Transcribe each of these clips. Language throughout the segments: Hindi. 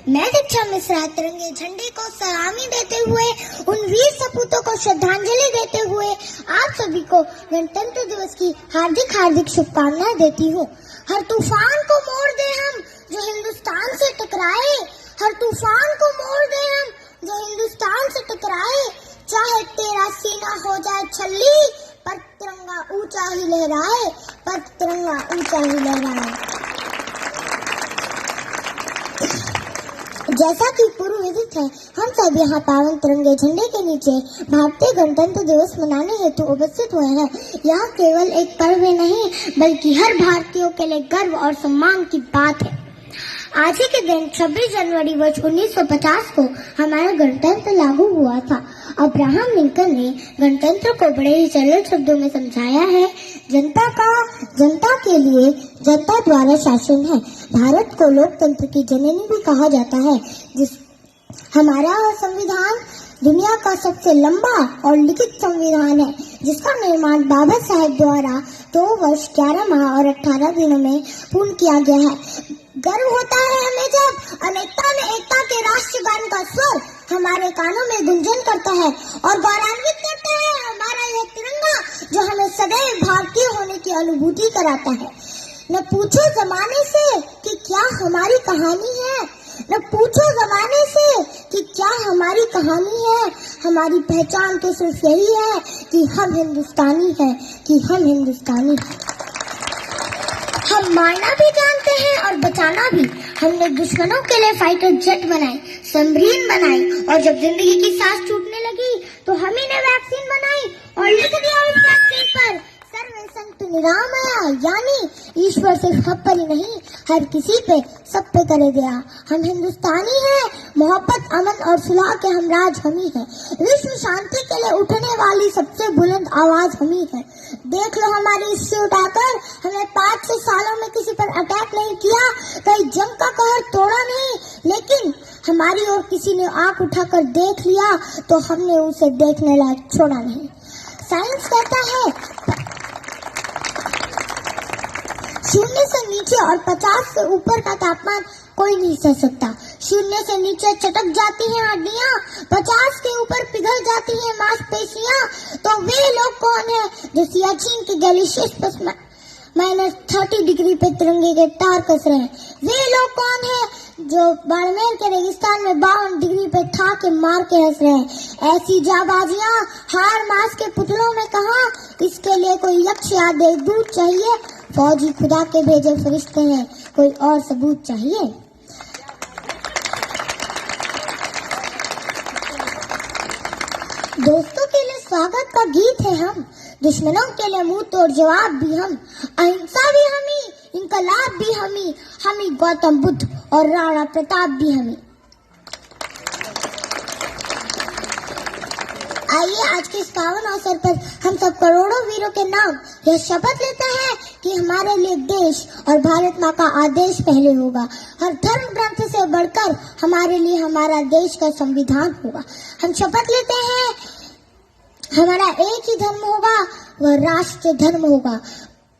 मैं दीक्षा मिश्रा तिरंगे झंडे को सलामी देते हुए उन वीर सपूतों को श्रद्धांजलि देते हुए आप सभी को गणतंत्र दिवस की हार्दिक हार्दिक शुभकामनाएं देती हूँ। हर तूफान को मोड़ दे हम जो हिंदुस्तान से टकराए, हर तूफान को मोड़ दे हम जो हिंदुस्तान से टकराए, चाहे तेरा सीना हो जाए छल्ली पर तिरंगा ऊंचा ही लहराए, पर तिरंगा ऊंचा ही लहराए। जैसा कि पूर्व विदित है, हम सब यहाँ पावन तिरंगे झंडे के नीचे भारतीय गणतंत्र दिवस मनाने हेतु उपस्थित हुए हैं। यह केवल एक पर्व नहीं बल्कि हर भारतीयों के लिए गर्व और सम्मान की बात है। आज ही के दिन 26 जनवरी वर्ष 1950 को हमारा गणतंत्र लागू हुआ था। अब्राहम लिंकन ने गणतंत्र को बड़े ही सरल शब्दों में समझाया है। जनता के लिए जनता द्वारा शासन है। भारत को लोकतंत्र की जननी भी कहा जाता है। हमारा संविधान दुनिया का सबसे लंबा और लिखित संविधान है, जिसका निर्माण बाबा साहेब द्वारा 2 वर्ष 11 माह और 18 दिनों में पूर्ण किया गया है। गर्व होता है हमें जब अनेकता में एकता के राष्ट्रगान का स्वर हमारे कानों में गुंजन करता है और गौरवान्वित करता है हमारा यह तिरंगा जो हमें सदैव भारतीय होने की अनुभूति कराता है। न पूछो जमाने से कि क्या हमारी कहानी है, न पूछो जमाने से कि क्या हमारी कहानी है। हमारी पहचान तो सिर्फ यही है कि हम हिंदुस्तानी हैं, कि हम हिंदुस्तानी हैं। हम मारना भी जानते हैं और बचाना भी। हमने दुश्मनों के लिए फाइटर जेट बनाए, सबमरीन बनाई और जब जिंदगी की सांस छूटने लगी तो हम ही ने वैक्सीन बनाई और लिख दिया उस वैक्सीन पर सर्वे संत निरामया, यानी ईश्वर सिर्फ हम पर ही नहीं हर किसी पे सब पे करे दया। हम हिंदुस्तानी हैं, मोहब्बत अमन और सुलह के हमराज हम ही हैं। विश्व शांति के लिए उठने वाली सबसे बुलंद आवाज हम ही है। देख लो हमारी इससे उठाकर हमने 5-6 सालों में किसी पर अटैक नहीं किया, कहीं जंग का कहर तोड़ा नहीं, लेकिन हमारी ओर किसी ने आंख उठाकर देख लिया तो हमने उसे देखने लायक छोड़ा नहीं। साइंस कहता है 0 से नीचे और 50 से ऊपर का तापमान कोई नहीं सह सकता। 0 से नीचे चटक जाती हैं हड्डियां, 50 के ऊपर पिघल जाती हैं मांसपेशियां। तो वे लोग कौन है जो सियाचिन के ग्लेशियर्स पर -30 डिग्री पे तिरंगे के तार कस रहे हैं? वे लोग कौन है जो बाड़मेर के रेगिस्तान में 52 डिग्री पे था के मार के हंस रहे हैं? ऐसी जाबाजियां हार मास के पुतलों में कहां? इसके लिए कोई यक्ष या देवदूत चाहिए? फौजी खुदा के भेजे फरिश्ते हैं, कोई और सबूत चाहिए? दोस्तों के लिए स्वागत का गीत है हम, दुश्मनों के लिए मुंह तोड़ जवाब भी हम, अहिंसा भी हमी, इनकलाब भी हमी गौतम बुद्ध और राणा प्रताप भी हमी। आइए आज के इस पावन अवसर पर हम सब करोड़ों वीरों के नाम यह शपथ लेते हैं कि हमारे लिए देश और भारत माँ का आदेश पहले होगा। हर धर्म ग्रंथ से बढ़कर हमारे लिए हमारा देश का संविधान होगा। हम शपथ लेते हैं हमारा एक ही धर्म होगा, वह राष्ट्र धर्म होगा।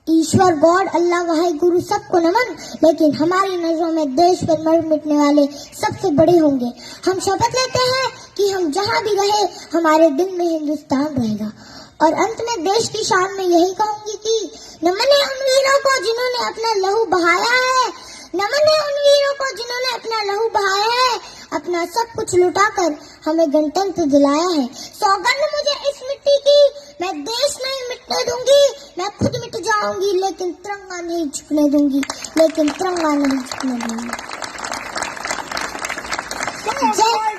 ईश्वर गॉड अल्लाह वाहे गुरु सबको नमन, लेकिन हमारी नजरों में देश पर मर मिटने वाले सबसे बड़े होंगे। हम शपथ लेते हैं कि हम जहाँ भी रहे हमारे दिल में हिंदुस्तान रहेगा। और अंत में देश की शान में यही कहूंगी कि नमन है उन वीरों को जिन्होंने अपना लहू बहाया है, नमन है उन वीरों को जिन्होंने अपना लहू बहाया है, अपना सब कुछ लुटाकर हमें गणतंत्र दिलाया है। सौगंध मुझे इस मिट्टी की, मैं देश नहीं मिटने दूंगी, मैं खुद मिट जाऊंगी लेकिन तिरंगा नहीं झुकने दूंगी, लेकिन तिरंगा नहीं झुकने दूंगी। जय